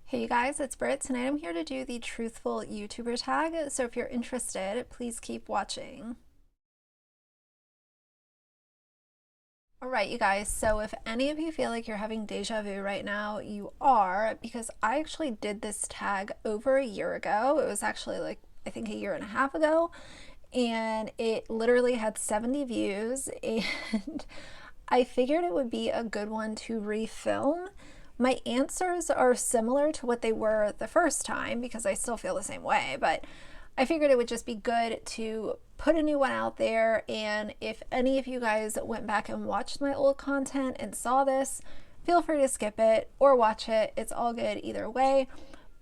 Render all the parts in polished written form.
Hey you guys, it's Britt. Tonight I'm here to do the Truthful YouTuber tag, so if you're interested, please keep watching. Alright you guys, so if any of you feel like you're having deja vu right now, you are, because I actually did this tag over a year ago. It was actually like, I think a year and a half ago, and it literally had 70 views, and I figured it would be a good one to refilm. My answers are similar to what they were the first time because I still feel the same way, but I figured it would just be good to put a new one out there. And if any of you guys went back and watched my old content and saw this, feel free to skip it or watch it. It's all good either way.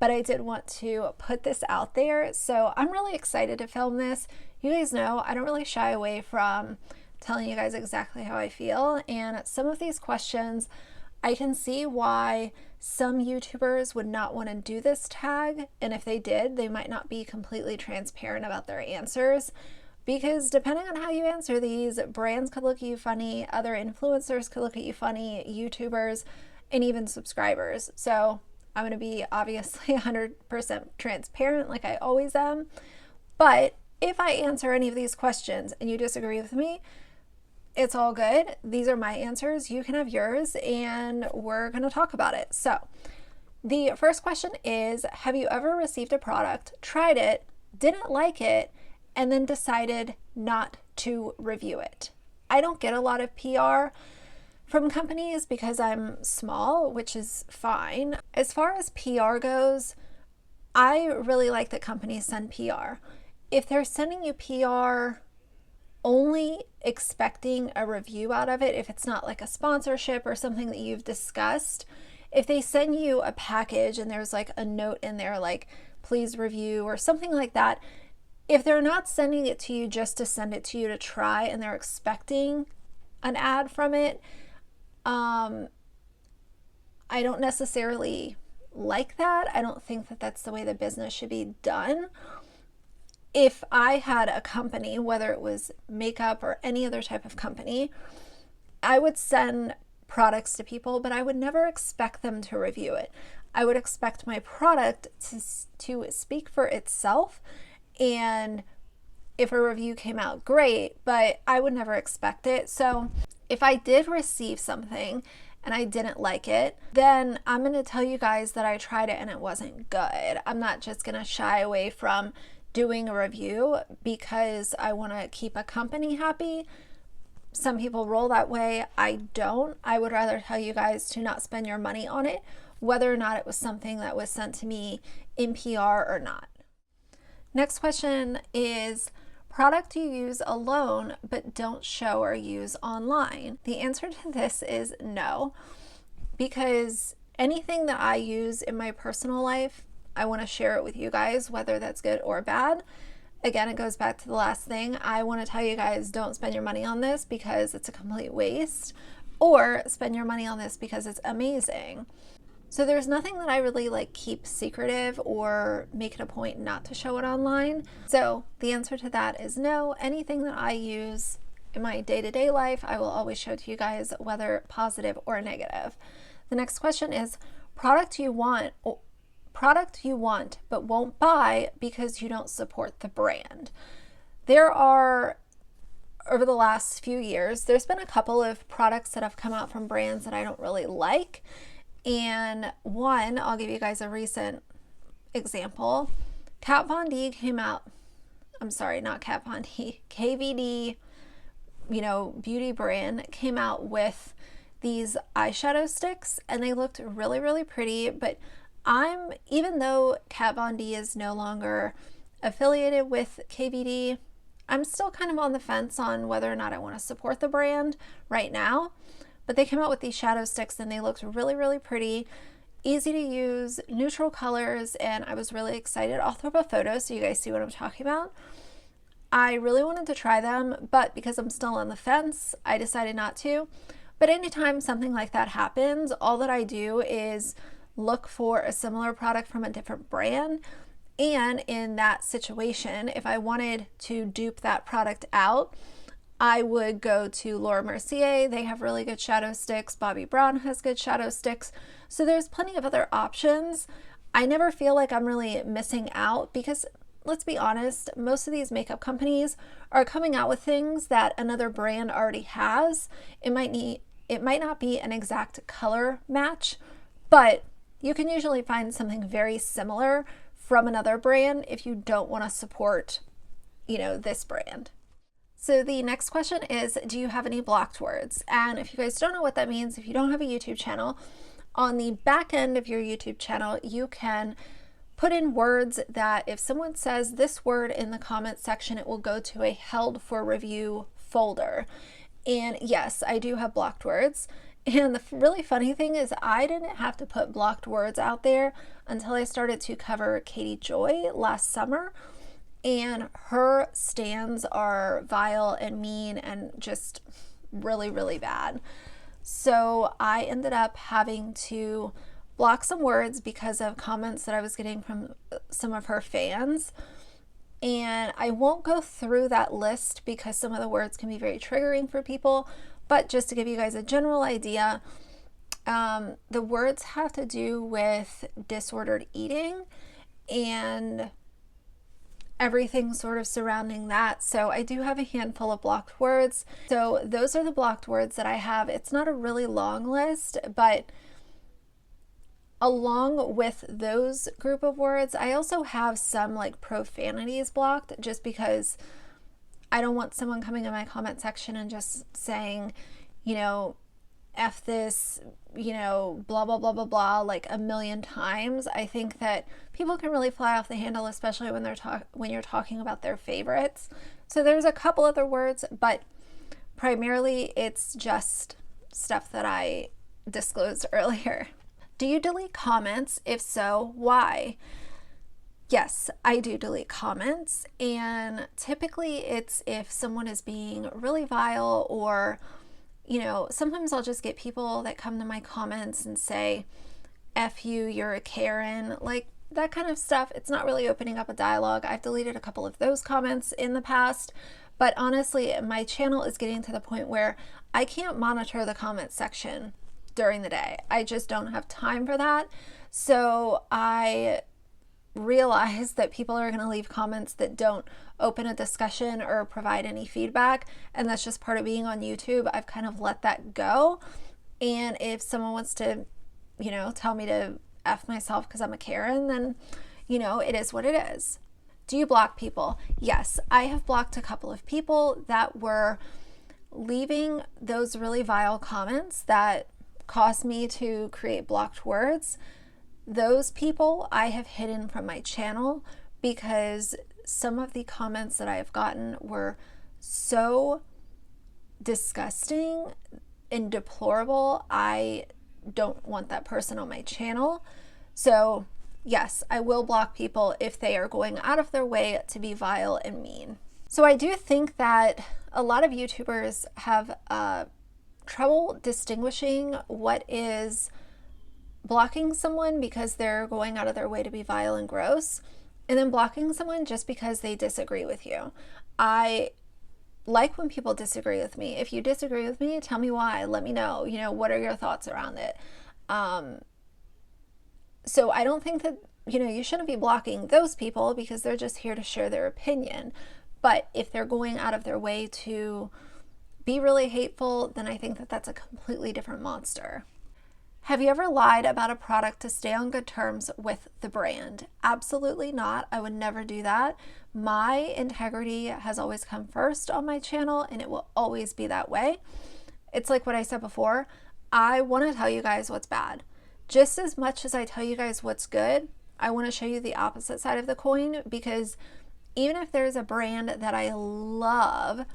But I did want to put this out there. So I'm really excited to film this. You guys know I don't really shy away from telling you guys exactly how I feel. And some of these questions, I can see why some YouTubers would not want to do this tag, and if they did, they might not be completely transparent about their answers, because depending on how you answer these, brands could look at you funny, other influencers could look at you funny, YouTubers, and even subscribers. So I'm going to be obviously 100% transparent like I always am, but if I answer any of these questions and you disagree with me, it's all good. These are my answers. You can have yours, and we're going to talk about it. So the first question is, have you ever received a product, tried it, didn't like it, and then decided not to review it? I don't get a lot of PR from companies because I'm small, which is fine. As far as PR goes, I really like that companies send PR. If they're sending you PR only expecting a review out of it, if it's not like a sponsorship or something that you've discussed, if they send you a package and there's like a note in there like please review or something like that, if they're not sending it to you just to send it to you to try and they're expecting an ad from it, I don't necessarily like that. I don't think that that's the way the business should be done. If I had a company, whether it was makeup or any other type of company, I would send products to people, but I would never expect them to review it. I would expect my product to speak for itself, and if a review came out, great, but I would never expect it. So if I did receive something and I didn't like it, then I'm going to tell you guys that I tried it and it wasn't good. I'm not just going to shy away from doing a review because I want to keep a company happy. Some people roll that way. I don't. I would rather tell you guys to not spend your money on it, whether or not it was something that was sent to me in PR or not. Next question is, product you use alone but don't show or use online? The answer to this is no, because anything that I use in my personal life, I want to share it with you guys, whether that's good or bad. Again, it goes back to the last thing. I want to tell you guys, don't spend your money on this because it's a complete waste, or spend your money on this because it's amazing. So there's nothing that I really like keep secretive or make it a point not to show it online. So the answer to that is no. Anything that I use in my day-to-day life, I will always show to you guys, whether positive or negative. The next question is, product you want but won't buy because you don't support the brand. There are, over the last few years, there's been a couple of products that have come out from brands that I don't really like. And one, I'll give you guys a recent example. Kat Von D came out, I'm sorry, not Kat Von D, KVD, beauty brand came out with these eyeshadow sticks, and they looked really, really pretty, but even though Kat Von D is no longer affiliated with KVD, I'm still kind of on the fence on whether or not I want to support the brand right now. But they came out with these shadow sticks and they looked really, really pretty, easy to use, neutral colors, and I was really excited. I'll throw up a photo so you guys see what I'm talking about. I really wanted to try them, but because I'm still on the fence, I decided not to. But anytime something like that happens, all that I do is look for a similar product from a different brand. And in that situation, if I wanted to dupe that product out, I would go to Laura Mercier. They have really good shadow sticks. Bobbi Brown has good shadow sticks. So there's plenty of other options. I never feel like I'm really missing out because let's be honest, most of these makeup companies are coming out with things that another brand already has. It might not be an exact color match, but you can usually find something very similar from another brand if you don't want to support, this brand. So the next question is, do you have any blocked words? And if you guys don't know what that means, if you don't have a YouTube channel, on the back end of your YouTube channel, you can put in words that if someone says this word in the comment section, it will go to a held for review folder. And yes, I do have blocked words. And the really funny thing is I didn't have to put blocked words out there until I started to cover Katie Joy last summer. And her stands are vile and mean and just really, really bad. So I ended up having to block some words because of comments that I was getting from some of her fans. And I won't go through that list because some of the words can be very triggering for people. But just to give you guys a general idea, the words have to do with disordered eating and everything sort of surrounding that. So I do have a handful of blocked words. So those are the blocked words that I have. It's not a really long list, but along with those group of words, I also have some like profanities blocked just because I don't want someone coming in my comment section and just saying, F this, blah, blah, blah, blah, blah, like a million times. I think that people can really fly off the handle, especially when you're talking about their favorites. So there's a couple other words, but primarily it's just stuff that I disclosed earlier. Do you delete comments? If so, why? Yes, I do delete comments, and typically it's if someone is being really vile or sometimes I'll just get people that come to my comments and say, F you, you're a Karen, like that kind of stuff. It's not really opening up a dialogue. I've deleted a couple of those comments in the past, but honestly, my channel is getting to the point where I can't monitor the comment section during the day. I just don't have time for that. So I realize that people are going to leave comments that don't open a discussion or provide any feedback, and that's just part of being on YouTube. I've kind of let that go, and if someone wants to tell me to F myself because I'm a Karen, then it is what it is. Do you block people? Yes, I have blocked a couple of people that were leaving those really vile comments that caused me to create blocked words. Those people I have hidden from my channel because some of the comments that I have gotten were so disgusting and deplorable. I don't want that person on my channel. So yes, I will block people if they are going out of their way to be vile and mean. So I do think that a lot of YouTubers have trouble distinguishing what is blocking someone because they're going out of their way to be vile and gross, and then blocking someone just because they disagree with you. I like when people disagree with me. If you disagree with me, tell me why. Let me know, what are your thoughts around it? So I don't think that, you shouldn't be blocking those people because they're just here to share their opinion. But if they're going out of their way to be really hateful, then I think that that's a completely different monster. Have you ever lied about a product to stay on good terms with the brand? Absolutely not. I would never do that. My integrity has always come first on my channel, and it will always be that way. It's like what I said before. I want to tell you guys what's bad. Just as much as I tell you guys what's good, I want to show you the opposite side of the coin, because even if there's a brand that I love,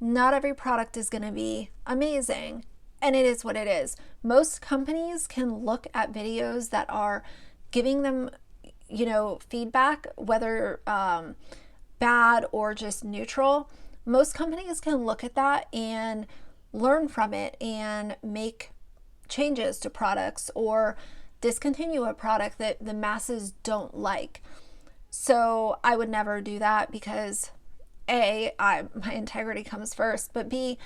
not every product is going to be amazing. And it is what it is. Most companies can look at videos that are giving them, feedback, whether bad or just neutral. Most companies can look at that and learn from it and make changes to products or discontinue a product that the masses don't like. So I would never do that because A, my integrity comes first, but B,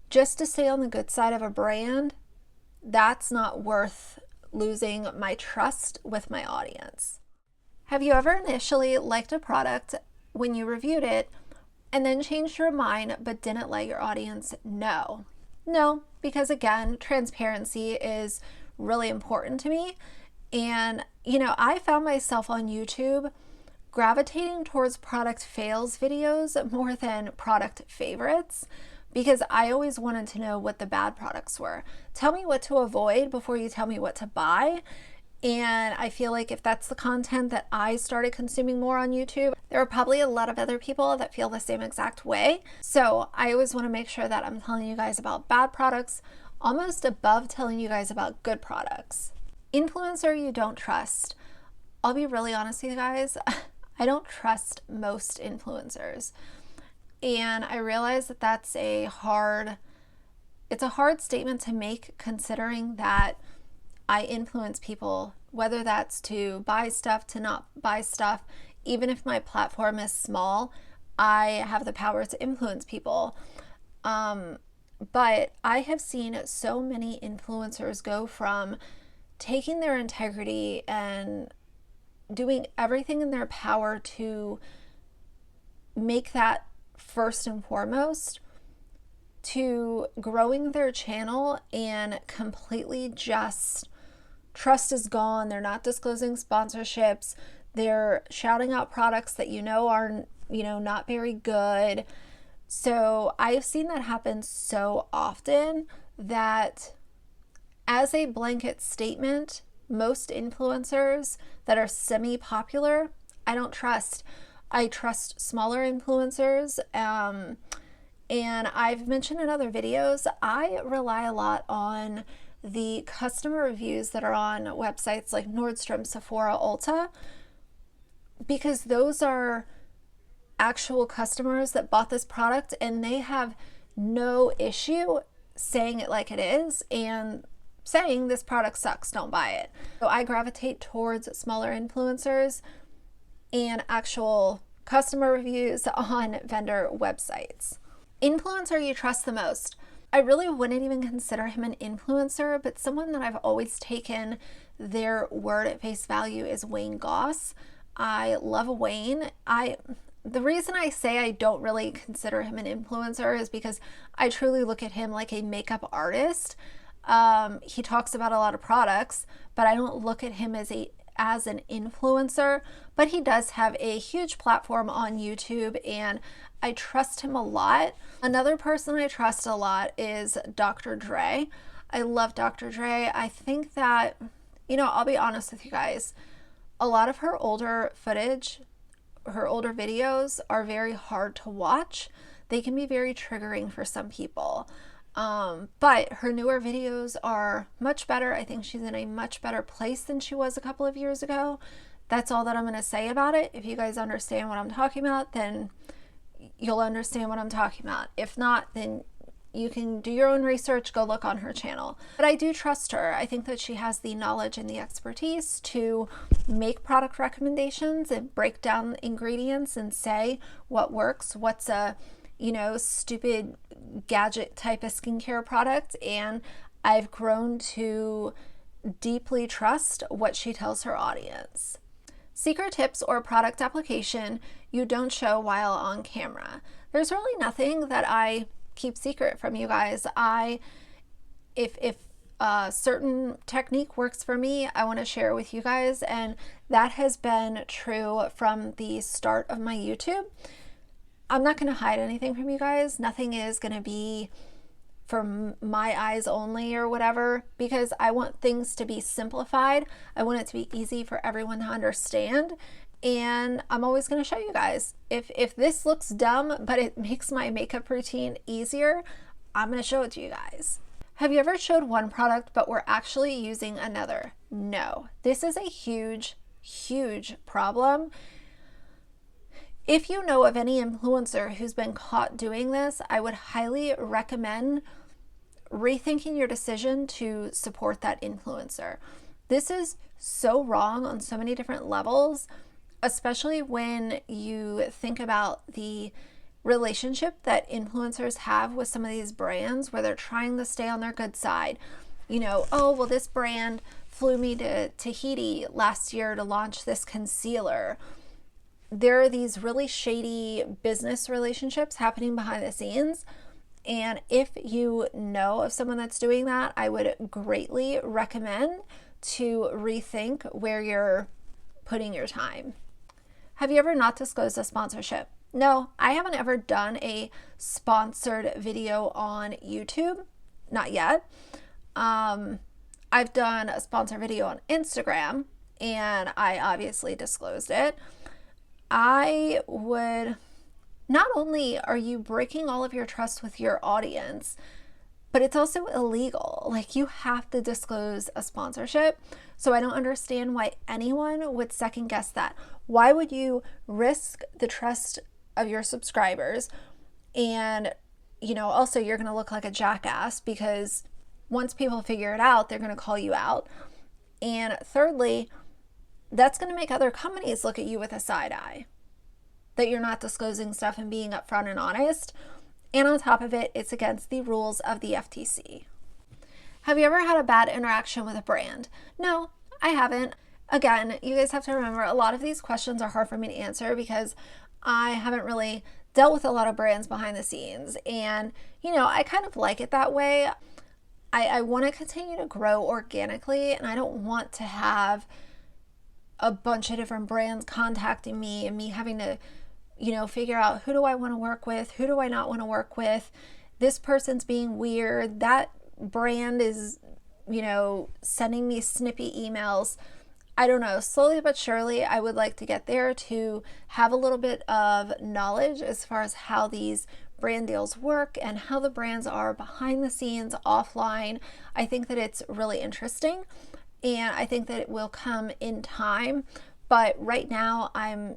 just to stay on the good side of a brand, that's not worth losing my trust with my audience. Have you ever initially liked a product when you reviewed it and then changed your mind but didn't let your audience know? No, because again, transparency is really important to me. And, I found myself on YouTube gravitating towards product fails videos more than product favorites because I always wanted to know what the bad products were. Tell me what to avoid before you tell me what to buy. And I feel like if that's the content that I started consuming more on YouTube, there are probably a lot of other people that feel the same exact way. So I always want to make sure that I'm telling you guys about bad products, almost above telling you guys about good products. Influencer you don't trust. I'll be really honest with you guys. I don't trust most influencers. And I realize that that's a hard statement to make, considering that I influence people, whether that's to buy stuff, to not buy stuff. Even if my platform is small, I have the power to influence people. But I have seen so many influencers go from taking their integrity and doing everything in their power to make that first and foremost, to growing their channel and completely just trust is gone. They're not disclosing sponsorships. They're shouting out products that are, not very good. So I've seen that happen so often that as a blanket statement, most influencers that are semi-popular, I don't trust. I trust smaller influencers. And I've mentioned in other videos, I rely a lot on the customer reviews that are on websites like Nordstrom, Sephora, Ulta, because those are actual customers that bought this product and they have no issue saying it like it is and saying this product sucks, don't buy it. So I gravitate towards smaller influencers and actual customer reviews on vendor websites. Influencer you trust the most. I really wouldn't even consider him an influencer, but someone that I've always taken their word at face value is Wayne Goss. I love Wayne. The reason I say I don't really consider him an influencer is because I truly look at him like a makeup artist. He talks about a lot of products, but I don't look at him as an influencer, but he does have a huge platform on YouTube and I trust him a lot. Another person I trust a lot is Dr. Dre. I love Dr. Dre. I think that, I'll be honest with you guys, a lot of her older footage, her older videos are very hard to watch. They can be very triggering for some people. But her newer videos are much better. I think she's in a much better place than she was a couple of years ago. That's all that I'm going to say about it. If you guys understand what I'm talking about, then you'll understand what I'm talking about. If not, then you can do your own research, go look on her channel. But I do trust her. I think that she has the knowledge and the expertise to make product recommendations and break down ingredients and say what works, what's a stupid gadget type of skincare product. And I've grown to deeply trust what she tells her audience. Secret tips or product application you don't show while on camera. There's really nothing that I keep secret from you guys. If a certain technique works for me, I want to share it with you guys, and that has been true from the start of my YouTube. I'm not going to hide anything from you guys. Nothing is going to be for my eyes only or whatever, because I want things to be simplified. I want it to be easy for everyone to understand. And I'm always going to show you guys. If this looks dumb, but it makes my makeup routine easier, I'm going to show it to you guys. Have you ever showed one product, but were actually using another? No. This is a huge, huge problem. If you know of any influencer who's been caught doing this, I would highly recommend rethinking your decision to support that influencer. This is so wrong on so many different levels, especially when you think about the relationship that influencers have with some of these brands where they're trying to stay on their good side. Oh, well, this brand flew me to Tahiti last year to launch this concealer. There are these really shady business relationships happening behind the scenes. And if you know of someone that's doing that, I would greatly recommend to rethink where you're putting your time. Have you ever not disclosed a sponsorship? No, I haven't ever done a sponsored video on YouTube. Not yet. I've done a sponsored video on Instagram, and I obviously disclosed it. I would, not only are you breaking all of your trust with your audience, but it's also illegal. Like, you have to disclose a sponsorship. So I don't understand why anyone would second guess that. Why would you risk the trust of your subscribers? And, you know, also you're going to look like a jackass because once people figure it out, they're going to call you out. And thirdly, that's going to make other companies look at you with a side eye, that you're not disclosing stuff and being upfront and honest. And on top of it, it's against the rules of the FTC. Have you ever had a bad interaction with a brand? No, I haven't. Again, you guys have to remember, a lot of these questions are hard for me to answer because I haven't really dealt with a lot of brands behind the scenes. And, you know, I kind of like it that way. I want to continue to grow organically, and I don't want to have a bunch of different brands contacting me and me having to, you know, figure out who do I want to work with, who do I not want to work with, this person's being weird, that brand is, you know, sending me snippy emails. I don't know, slowly but surely I would like to get there to have a little bit of knowledge as far as how these brand deals work and how the brands are behind the scenes, offline. I think that it's really interesting, and I think that it will come in time. But right now I'm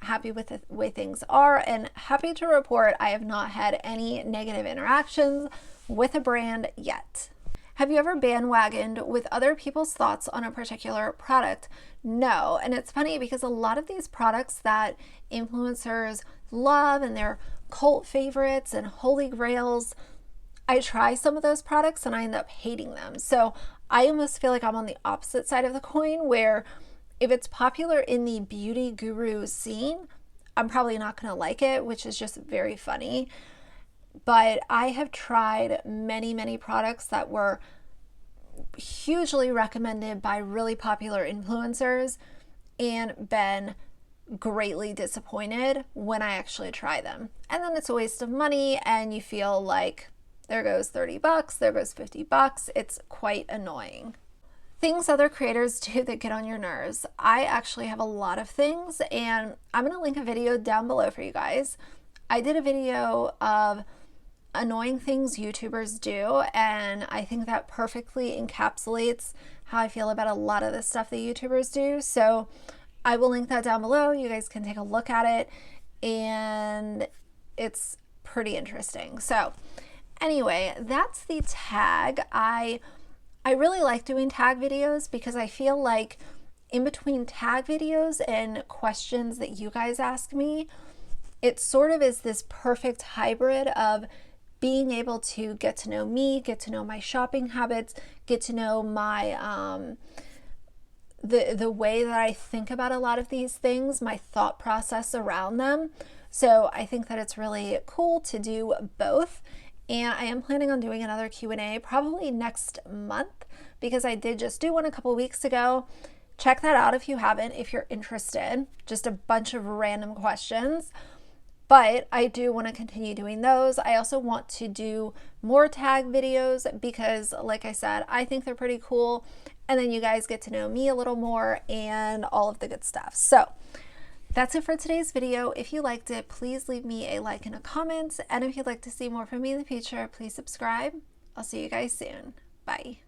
happy with the way things are, and happy to report I have not had any negative interactions with a brand yet. Have you ever bandwagoned with other people's thoughts on a particular product? No. And it's funny because a lot of these products that influencers love and they're cult favorites and holy grails, I try some of those products and I end up hating them. So I almost feel like I'm on the opposite side of the coin, where if it's popular in the beauty guru scene, I'm probably not going to like it, which is just very funny. But I have tried many, many products that were hugely recommended by really popular influencers and been greatly disappointed when I actually try them. And then it's a waste of money, and you feel like there goes $30, there goes $50. It's quite annoying. Things other creators do that get on your nerves. I actually have a lot of things, and I'm going to link a video down below for you guys. I did a video of annoying things YouTubers do, and I think that perfectly encapsulates how I feel about a lot of the stuff that YouTubers do. So I will link that down below. You guys can take a look at it, and it's pretty interesting. So anyway, that's the tag. I really like doing tag videos because I feel like in between tag videos and questions that you guys ask me, it sort of is this perfect hybrid of being able to get to know me, get to know my shopping habits, get to know my the way that I think about a lot of these things, my thought process around them. So I think that it's really cool to do both. And I am planning on doing another Q&A probably next month, because I did just do one a couple weeks ago. Check that out if you haven't, if you're interested. Just a bunch of random questions. But I do want to continue doing those. I also want to do more tag videos because, like I said, I think they're pretty cool. And then you guys get to know me a little more and all of the good stuff. So that's it for today's video. If you liked it, please leave me a like and a comment. And if you'd like to see more from me in the future, please subscribe. I'll see you guys soon. Bye.